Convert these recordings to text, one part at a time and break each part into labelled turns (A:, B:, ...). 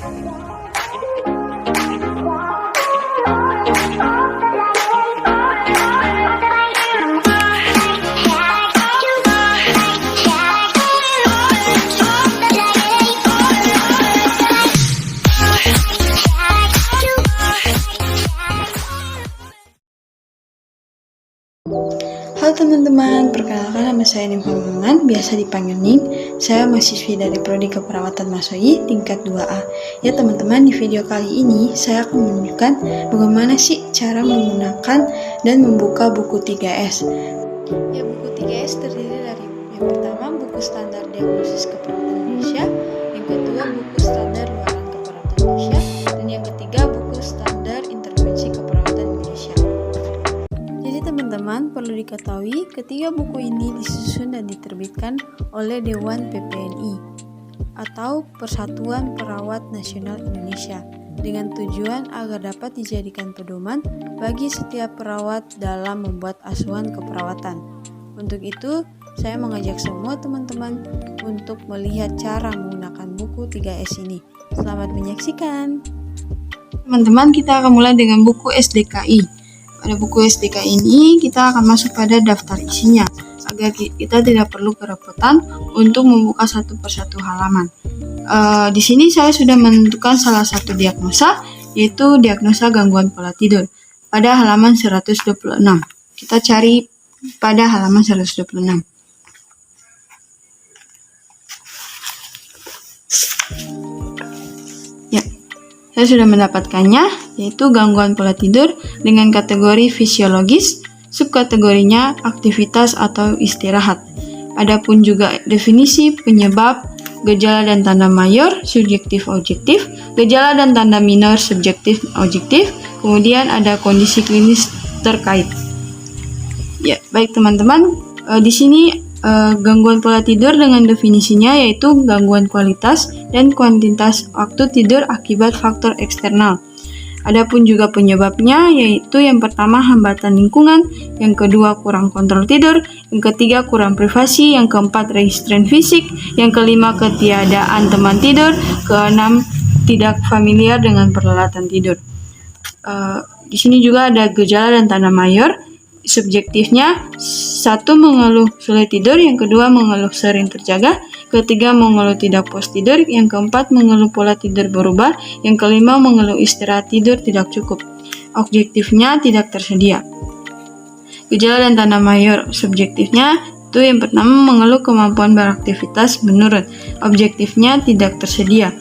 A: Halo teman-teman, perkenalkan nama saya Nim Hambungan, biasa dipanggil Nim. Saya mahasiswi dari Prodi Keperawatan Masoi tingkat 2A. Ya teman-teman, di video kali ini saya akan menunjukkan bagaimana sih cara menggunakan dan membuka buku 3S. Ya, buku 3S terdiri dari yang pertama buku standar diagnosis keperawatan Indonesia, yang kedua buku standar luaran keperawatan Indonesia, dan yang ketiga buku standar intervensi keperawatan Indonesia. Jadi teman-teman, perlu diketahui ketiga buku ini disusun dan diterbitkan oleh Dewan PPNI atau Persatuan Perawat Nasional Indonesia dengan tujuan agar dapat dijadikan pedoman bagi setiap perawat dalam membuat asuhan keperawatan. Untuk itu, saya mengajak semua teman-teman untuk melihat cara menggunakan buku 3S ini. Selamat menyaksikan. Teman-teman, kita akan mulai dengan buku SDKI. Pada buku SDK ini kita akan masuk pada daftar isinya agar kita tidak perlu kerepotan untuk membuka satu persatu halaman. Di sini saya sudah menentukan salah satu diagnosa, yaitu diagnosa gangguan pola tidur pada halaman 126. Kita cari pada halaman 126. Saya sudah mendapatkannya, yaitu gangguan pola tidur dengan kategori fisiologis, subkategorinya aktivitas atau istirahat. Adapun juga definisi, penyebab, gejala dan tanda mayor, subjektif objektif, gejala dan tanda minor, subjektif objektif, kemudian ada kondisi klinis terkait. Ya, baik teman-teman, di sini gangguan pola tidur dengan definisinya yaitu gangguan kualitas dan kuantitas waktu tidur akibat faktor eksternal. Adapun juga penyebabnya yaitu yang pertama hambatan lingkungan, yang kedua kurang kontrol tidur, yang ketiga kurang privasi, yang keempat restrain fisik, yang kelima ketiadaan teman tidur, keenam tidak familiar dengan peralatan tidur. Di sini juga ada gejala dan tanda mayor. Subjektifnya, satu mengeluh sulit tidur, yang kedua mengeluh sering terjaga, ketiga mengeluh tidak puas tidur, yang keempat mengeluh pola tidur berubah, yang kelima mengeluh istirahat tidur tidak cukup. Objektifnya tidak tersedia. Gejala dan tanda mayor. Subjektifnya itu yang pertama mengeluh kemampuan beraktivitas menurun, objektifnya tidak tersedia.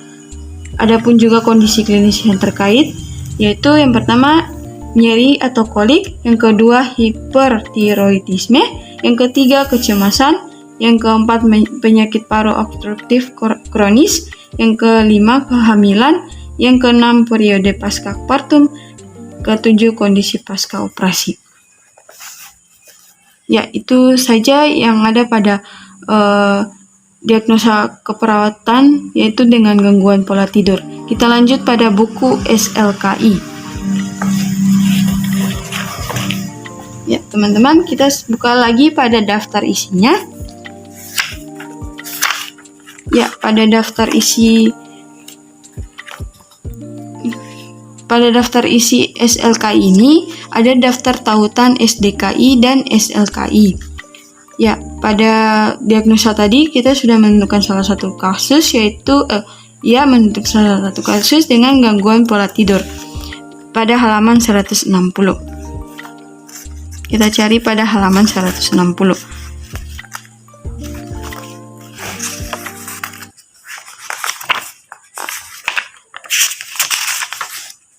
A: Adapun juga kondisi klinis yang terkait, yaitu yang pertama nyeri atau kolik, yang kedua hipertiroidisme, yang ketiga kecemasan, yang keempat penyakit paru obstruktif kronis, yang kelima kehamilan, yang keenam periode pasca partum, ketujuh kondisi pasca operasi. Ya, itu saja yang ada pada diagnosa keperawatan yaitu dengan gangguan pola tidur. Kita lanjut pada buku SLKI. Ya, teman-teman, kita buka lagi pada daftar isinya. Ya, pada daftar isi SLKI ini ada daftar tautan SDKI dan SLKI. Ya, pada diagnosa tadi kita sudah menentukan salah satu kasus yaitu menentukan salah satu kasus dengan gangguan pola tidur pada halaman 160. Kita cari pada halaman 160.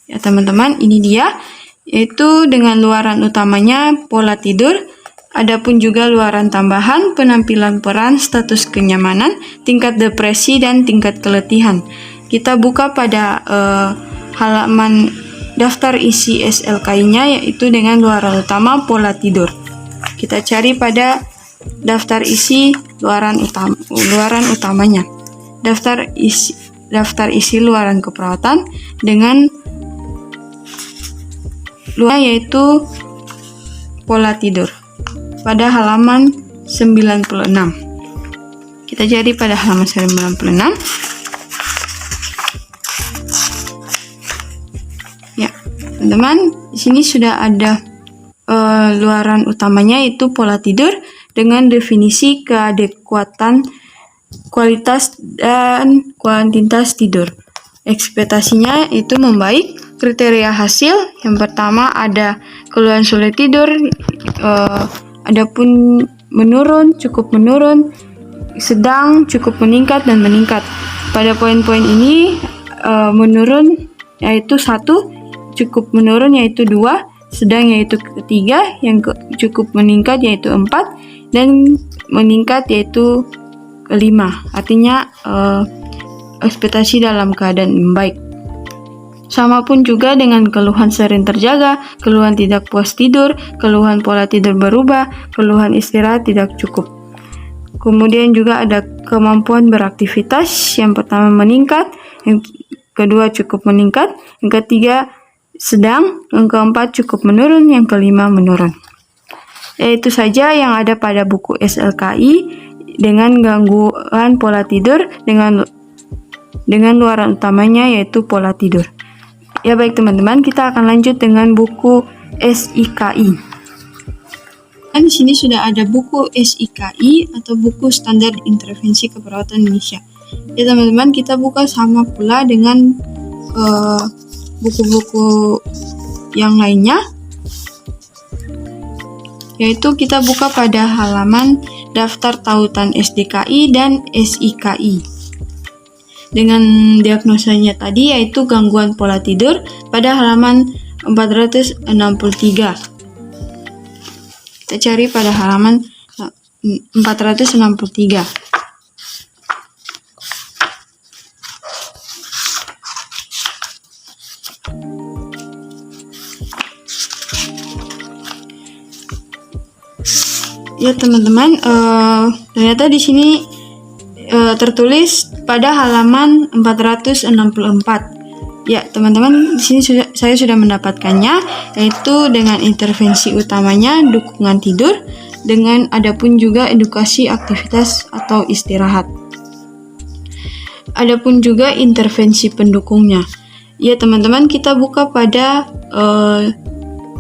A: Ya teman-teman, ini dia, yaitu dengan luaran utamanya pola tidur, adapun juga luaran tambahan, penampilan peran, status kenyamanan, tingkat depresi, dan tingkat keletihan. Kita buka pada halaman daftar isi SLKI-nya yaitu dengan luaran utama pola tidur. Kita cari pada daftar isi luaran utamanya. Daftar isi luaran keperawatan dengan luaran yaitu pola tidur pada halaman 96. Kita cari pada halaman 96. teman-teman, di sini sudah ada luaran utamanya, yaitu pola tidur dengan definisi keadekuatan, kualitas dan kuantitas tidur. Ekspektasinya itu membaik. Kriteria hasil yang pertama ada keluhan sulit tidur, adapun menurun, cukup menurun, sedang, cukup meningkat, dan meningkat. Pada poin-poin ini menurun yaitu 1, cukup menurun yaitu 2, sedang yaitu 3, yang cukup meningkat yaitu 4, dan meningkat yaitu 5. Artinya ekspektasi dalam keadaan membaik. Sama pun juga dengan keluhan sering terjaga, keluhan tidak puas tidur, keluhan pola tidur berubah, keluhan istirahat tidak cukup. Kemudian juga ada kemampuan beraktivitas, yang pertama meningkat, yang kedua cukup meningkat, yang ketiga sedang, yang keempat cukup menurun, yang kelima menurun. Itu saja yang ada pada buku SLKI dengan gangguan pola tidur dengan luaran utamanya yaitu pola tidur. Ya baik teman-teman, kita akan lanjut dengan buku SIKI. Dan di sini sudah ada buku SIKI atau buku Standar Intervensi Keperawatan Indonesia. Ya teman-teman, kita buka sama pula dengan buku-buku yang lainnya, yaitu kita buka pada halaman daftar tautan SDKI dan SIKI. Dengan diagnosanya tadi yaitu gangguan pola tidur pada halaman 463. Kita cari pada halaman 463. Ya teman-teman, ternyata di sini tertulis pada halaman 464. Ya, teman-teman, di sini saya sudah mendapatkannya, yaitu dengan intervensi utamanya dukungan tidur, dengan adapun juga edukasi aktivitas atau istirahat. Adapun juga intervensi pendukungnya. Ya, teman-teman, kita buka pada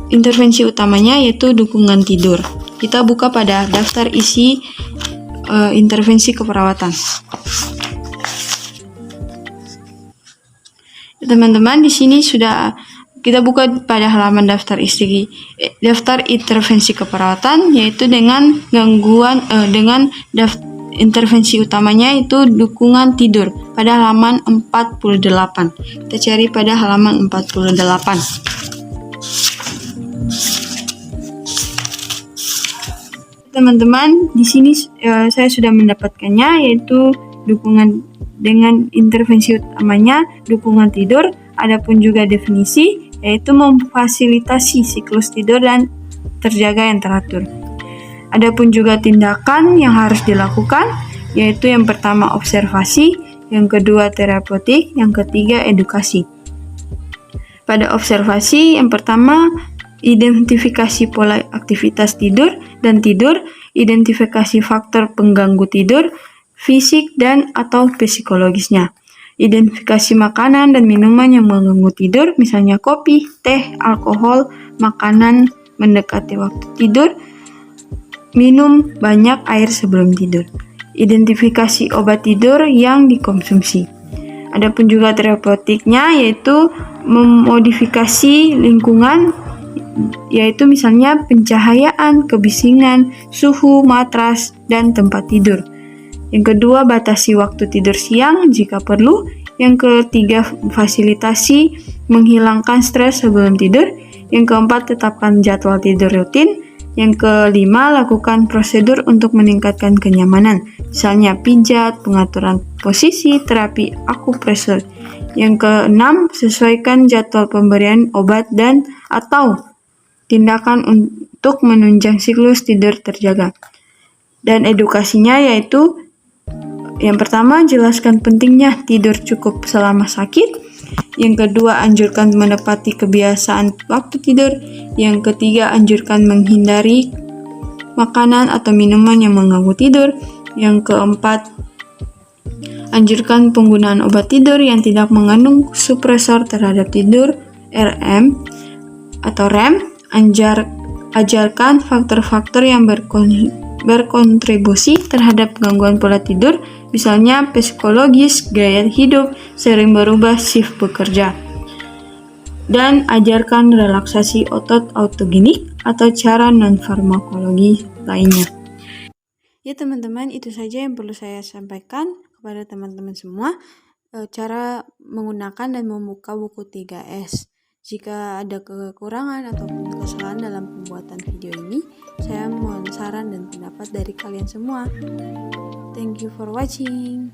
A: intervensi utamanya yaitu dukungan tidur. Kita buka pada daftar isi intervensi keperawatan. Teman-teman, di sini sudah kita buka pada halaman daftar intervensi keperawatan, yaitu dengan intervensi utamanya itu dukungan tidur pada halaman 48. Kita cari pada halaman 48. Teman-teman, di sini saya sudah mendapatkannya, yaitu dukungan dengan intervensi utamanya dukungan tidur. Adapun juga definisi yaitu memfasilitasi siklus tidur dan terjaga yang teratur. Adapun juga tindakan yang harus dilakukan yaitu yang pertama observasi, yang kedua terapeutik, yang ketiga edukasi. Pada observasi yang pertama identifikasi pola aktivitas tidur dan tidur, identifikasi faktor pengganggu tidur, fisik dan atau psikologisnya. Identifikasi makanan dan minuman yang mengganggu tidur, misalnya kopi, teh, alkohol, makanan mendekati waktu tidur, minum banyak air sebelum tidur. Identifikasi obat tidur yang dikonsumsi. Adapun juga terapeutiknya yaitu memodifikasi lingkungan, yaitu misalnya pencahayaan, kebisingan, suhu, matras, dan tempat tidur. Yang kedua, batasi waktu tidur siang jika perlu. Yang ketiga, fasilitasi menghilangkan stres sebelum tidur. Yang keempat, tetapkan jadwal tidur rutin. Yang kelima, lakukan prosedur untuk meningkatkan kenyamanan, misalnya pijat, pengaturan posisi, terapi akupresur. Yang keenam, sesuaikan jadwal pemberian obat dan atau tindakan untuk menunjang siklus tidur terjaga. Dan edukasinya yaitu yang pertama, jelaskan pentingnya tidur cukup selama sakit. Yang kedua, anjurkan menepati kebiasaan waktu tidur. Yang ketiga, anjurkan menghindari makanan atau minuman yang mengganggu tidur. Yang keempat, anjurkan penggunaan obat tidur yang tidak mengandung supresor terhadap tidur (RM). atau REM, ajarkan faktor-faktor yang berkontribusi terhadap gangguan pola tidur, misalnya psikologis, gaya hidup, sering berubah shift bekerja. Dan ajarkan relaksasi otot autogenik atau cara non-farmakologi lainnya. Ya teman-teman, itu saja yang perlu saya sampaikan kepada teman-teman semua. Cara menggunakan dan membuka buku 3S. Jika ada kekurangan ataupun kesalahan dalam pembuatan video ini, saya mohon saran dan pendapat dari kalian semua. Thank you for watching.